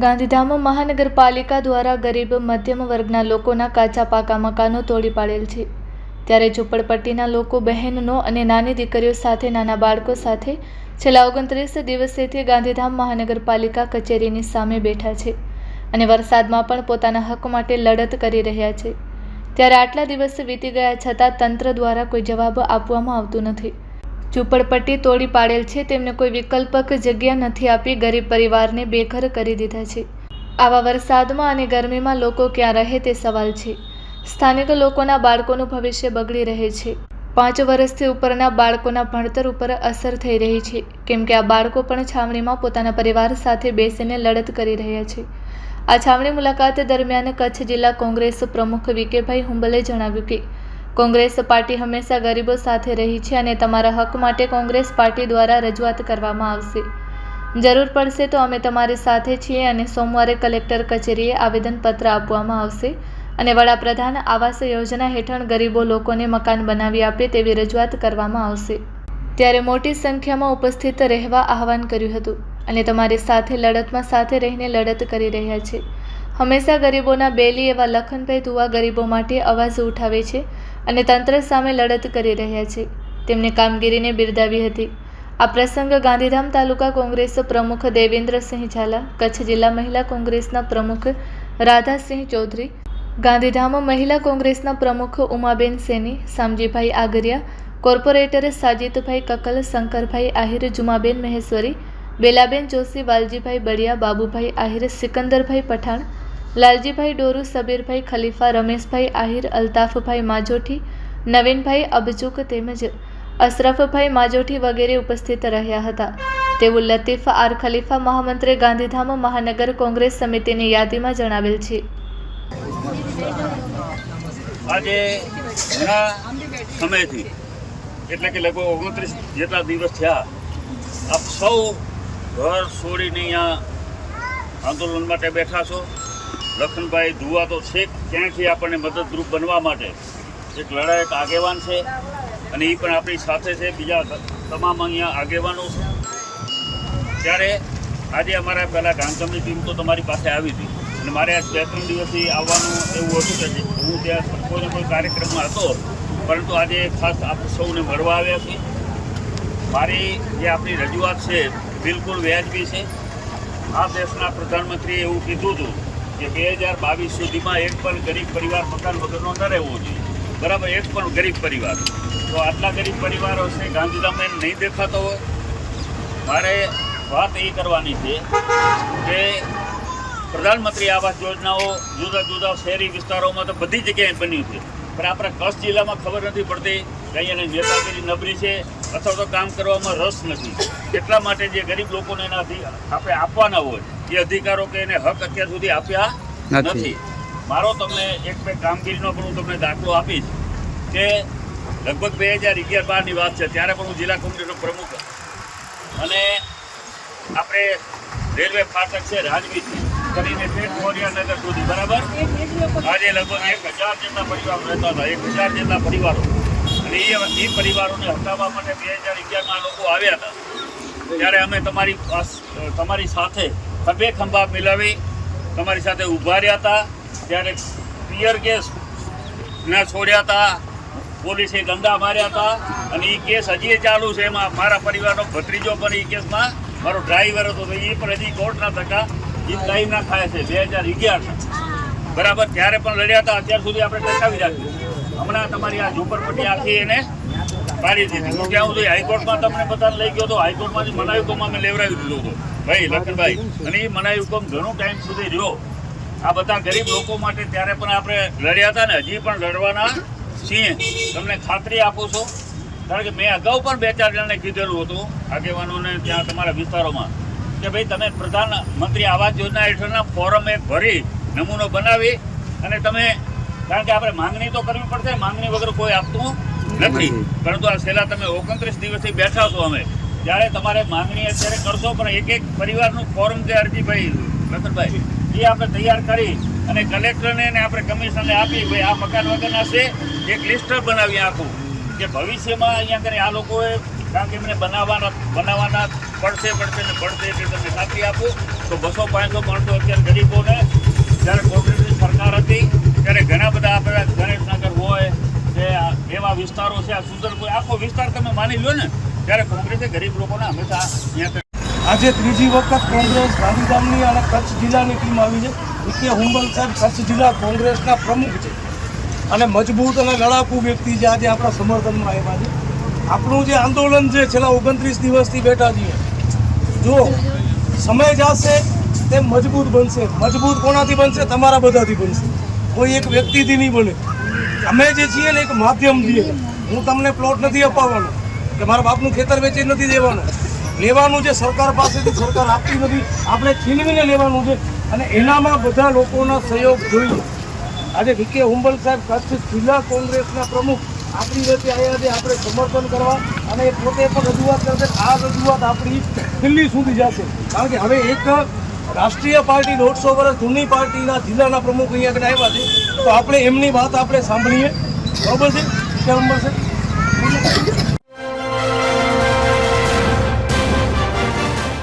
ગાંધીધામ મહાનગરપાલિકા દ્વારા ગરીબ મધ્યમ વર્ગના લોકોના કાચા પાકા મકાનો તોડી પાડેલ છે, ત્યારે ઝૂંપડપટ્ટીના લોકો બહેનો અને નાની દીકરીઓ સાથે નાના બાળકો સાથે છેલ્લા 29 દિવસેથી ગાંધીધામ મહાનગરપાલિકા કચેરીની સામે બેઠા છે અને વરસાદમાં પણ પોતાના હક માટે લડત કરી રહ્યા છે। ત્યારે આટલા દિવસ વીતી ગયા છતાં તંત્ર દ્વારા કોઈ જવાબ આપવામાં આવતું નથી। ઝૂંપડપટ્ટી તોડી પાડેલ છે, તેમને કોઈ વિકલ્પક જગ્યા નથી આપી ગરીબ પરિવારને બેઘર કરી દીધા છે। આવા વરસાદમાં અને ગરમીમાં લોકો ક્યાં રહે તે સવાલ છે। સ્થાનિક લોકોના બાળકોનું ભવિષ્ય બગડી રહે છે। 5 વર્ષથી ઉપરના બાળકોના ભણતર ઉપર અસર થઈ રહી છે, કેમ કે આ બાળકો પણ છાવણીમાં પોતાના પરિવાર સાથે બેસીને લડત કરી રહ્યા છે। આ છાવણી મુલાકાત દરમિયાન કચ્છ જિલ્લા કોંગ્રેસ પ્રમુખ વિકેભાઈ હુંબલે જણાવ્યું કે કોંગ્રેસ પાર્ટી હંમેશા ગરીબો સાથે રહી છે અને તમારા હક માટે કોંગ્રેસ પાર્ટી દ્વારા રજૂઆત કરવામાં આવશે। જરૂર પડશે તો અમે તમારી સાથે છીએ અને સોમવારે કલેક્ટર કચેરીએ આવેદનપત્ર આપવામાં આવશે અને વડાપ્રધાન આવાસ યોજના હેઠળ ગરીબો લોકોને મકાન બનાવી આપે તેવી રજૂઆત કરવામાં આવશે। ત્યારે મોટી સંખ્યામાં ઉપસ્થિત રહેવા આહવાન કર્યું હતું અને તમારી સાથે લડતમાં સાથે રહીને લડત કરી રહ્યા છે। હંમેશા ગરીબોના બેલી એવા લખનભાઈ ધુવા ગરીબો માટે અવાજ ઉઠાવે છે અને તંત્ર સામે લડત કરી રહ્યા છે। તેમની કામગીરીને બિરદાવી હતી। આ પ્રસંગ ગાંધીધામ તાલુકા કોંગ્રેસ પ્રમુખ દેવેન્દ્રસિંહ ઝાલા, કચ્છ જિલ્લા મહિલા કોંગ્રેસના પ્રમુખ રાધાસિંહ ચૌધરી, ગાંધીધામ મહિલા કોંગ્રેસના પ્રમુખ ઉમાબેન સેની, શામજીભાઈ આગરિયા, કોર્પોરેટર સાજીદભાઈ કકલ, શંકરભાઈ આહિર, જુમાબેન મહેશ્વરી, બેલાબેન જોશી, વાલજીભાઈ બળિયા, બાબુભાઈ આહિર, સિકંદરભાઈ પઠાણ, લાલજીભાઈ ડોરુ, સબીરભાઈ ખલીફા, રમેશભાઈ આહિર, અલ્તાફભાઈ માજોઠી, નવીનભાઈ અબચુક તેમજ અશરફભાઈ માજોઠી વગેરે ઉપસ્થિત રહ્યા હતા તેવું લતીફ આર ખલીફા, મહામંત્રી ગાંધીધામ મહાનગર કોંગ્રેસ સમિતિની યાદીમાં જણાવેલ છે। આજે ઘણા સમયથી એટલે કે લગભગ 29 જેટલા દિવસ થયા આપ સૌ ઘર છોડીને અહીંયા આંદોલન માટે બેઠા છો। લખનભાઈ ધુવા તો છેક ક્યાંથી આપણને મદદરૂપ બનવા માટે એક લડાયક આગેવાન છે અને એ પણ આપણી સાથે છે, બીજા તમામ અહીંયા આગેવાનો છે। ત્યારે આજે અમારા પહેલાં ગાંધીધામની ટીમ તો તમારી પાસે આવી હતી અને મારે આ 2-3 દિવસથી આવવાનું એવું હતું કે હું ત્યાં કોઈને કોઈ કાર્યક્રમમાં હતો, પરંતુ આજે ખાસ આપ સૌને મળવા આવ્યા છીએ। મારી જે આપણી રજૂઆત છે બિલકુલ વ્યાજબી છે। આ દેશના પ્રધાનમંત્રીએ એવું કીધું હતું કે 2022 સુધીમાં એક પણ ગરીબ પરિવાર મકાન વગરનો ન રહેવો જોઈએ, બરાબર? એક પણ ગરીબ પરિવાર, તો આટલા ગરીબ પરિવારો છે ગાંધીધામમાં નહીં દેખાતો હોય। મારે વાત એ કરવાની છે કે પ્રધાનમંત્રી આવાસ યોજનાઓ જુદા જુદા શહેરી વિસ્તારોમાં તો બધી જગ્યાએ બન્યું છે, પણ આપણા કચ્છ જિલ્લામાં ખબર નથી પડતી કે અહીંયાની નેતાગીરી નબળી છે અથવા તો કામ કરવામાં રસ નથી। એટલા માટે જે ગરીબ લોકોને એનાથી આપણે આપવાના હોય એ અધિકારો કે એને હક અત્યાર સુધી આપ્યા નથી। મારો તમને 1-2 કામગીરીનો પણ હું તમને દાખલો આપીશ કે લગભગ 2011-12ની વાત છે, ત્યારે પણ હું જિલ્લા કોંગ્રેસનો પ્રમુખ હતો અને આપણે રેલવે ફાટક છે રાજવીથી કરીને મોરિયાનગર સુધી, બરાબર? આજે લગભગ 1000 જેટલા પરિવારો રહેતા હતા, 1000 જેટલા પરિવારો, અને એ પરિવારોને હટાવવા માટે 2011માં લોકો આવ્યા હતા। ત્યારે અમે તમારી સાથે ખભે ખંભા મિલાવી તમારી સાથે ઊભા રહ્યા હતા। ત્યારે ટીયર ગેસ ના છોડ્યા હતા, પોલીસે દંડા માર્યા હતા અને એ કેસ હજી ચાલુ છે। એમાં મારા પરિવારનો ભત્રીજો પણ એ કેસમાં મારો ડ્રાઈવર હતો, તો એ પણ હજી કોર્ટના ધક્કા એ ટાઈમના ખાય છે 2011ના, બરાબર? ત્યારે પણ લડ્યા હતા, અત્યાર સુધી આપણે ટકાવી રાખ્યું। હમણાં તમારી આ ઝૂંપડપટ્ટી આખી એને પાડી દીધી। હું ક્યાં સુધી હાઈકોર્ટમાં તમને બધાને લઈ ગયો હતો, હાઈકોર્ટમાંથી મનાઈ હુકમ અમે લેવડાવી દીધો હતો ભાઈ લખનભાઈ, અને એ મનાઈ હુકમ ઘણો ટાઈમ સુધી રહ્યો આ બધા ગરીબ લોકો માટે। ત્યારે પણ આપણે લડ્યા હતા ને હજી પણ લડવાના છીએ, તમને ખાતરી આપું છું। કારણ કે મેં અગાઉ પણ 2-4 જણાને કીધેલું હતું આગેવાનોને ત્યાં તમારા વિસ્તારોમાં કે ભાઈ તમે પ્રધાનમંત્રી આવાસ યોજના હેઠળના ફોરમ એક ભરી નમૂનો બનાવી અને તમે, કારણ કે આપણે માંગણી તો કરવી પડશે, માંગણી વગર કોઈ આપતું નથી, પરંતુ આ છેલ્લા તમે 29 દિવસથી બેઠા છો અમે, ત્યારે તમારે માંગણી અત્યારે કરશો, પણ એક પરિવારનું ફોરમ જે અરજી ભાઈ લખનભાઈ એ આપણે તૈયાર કરી અને કલેક્ટરને આપણે કમિશનરને આપી ભાઈ આ મકાન વગરના છે, એક લિસ્ટ બનાવી આખું કે ભવિષ્યમાં અહીંયા કરી આ લોકોએ કારણ કે એમને બનાવવાના પડશે એટલે તમે ખાતરી આપો તો 200, 500 માણસો અત્યારે ગરીબોને જ્યારે કોંગ્રેસની સરકાર હતી ત્યારે ઘણા બધા આપણા ગણેશનગર હોય કે એવા વિસ્તારો છે, આ સુંદરપુર આખો વિસ્તાર તમે માની લો ને, ત્યારે કોંગ્રેસે ગરીબ લોકોને હંમેશા અહીંયા આજે ત્રીજી વખત કોંગ્રેસ ગાંધીધામની અને કચ્છ જિલ્લાની ટીમ આવી છે. વિકે હુંબલ સાહેબ કચ્છ જિલ્લા કોંગ્રેસના પ્રમુખ છે અને મજબૂત અને લડાકુ વ્યક્તિ છે. આજે આપણા સમર્થનમાં આવ્યા છે. આપણું જે આંદોલન છે છેલ્લા 29 દિવસથી બેઠા છીએ, જો સમય જશે તે મજબૂત બનશે. મજબૂત કોનાથી બનશે? તમારા બધાથી બનશે. કોઈ એક વ્યક્તિથી નહીં બને. અમે જે છીએ ને એક માધ્યમ છીએ. હું તમને પ્લોટ નથી અપાવવાનો કે મારા બાપનું ખેતર વેચી નથી દેવાનું. લેવાનું છે સરકાર પાસેથી, સરકાર આપતી નથી, આપણે છીનવીને લેવાનું છે અને એનામાં બધા લોકોના સહયોગ જોઈએ. આજે વિકે હુંબલ સાહેબ કચ્છ જિલ્લા કોંગ્રેસના પ્રમુખ આપણી વચ્ચે આવ્યા છે. આપણે સમર્થન કરવા અને એ પોતે પણ રજૂઆત કરશે. આ રજૂઆત આપણી દિલ્હી સુધી જશે, કારણ કે હવે એક રાષ્ટ્રીય પાર્ટી 150 વર્ષ જૂની પાર્ટીના જિલ્લાના પ્રમુખ અહીંયા આગળ આવ્યા છે, તો આપણે એમની વાત આપણે સાંભળીએ. બરોબર છે વિકે હુંબલ સાહેબ?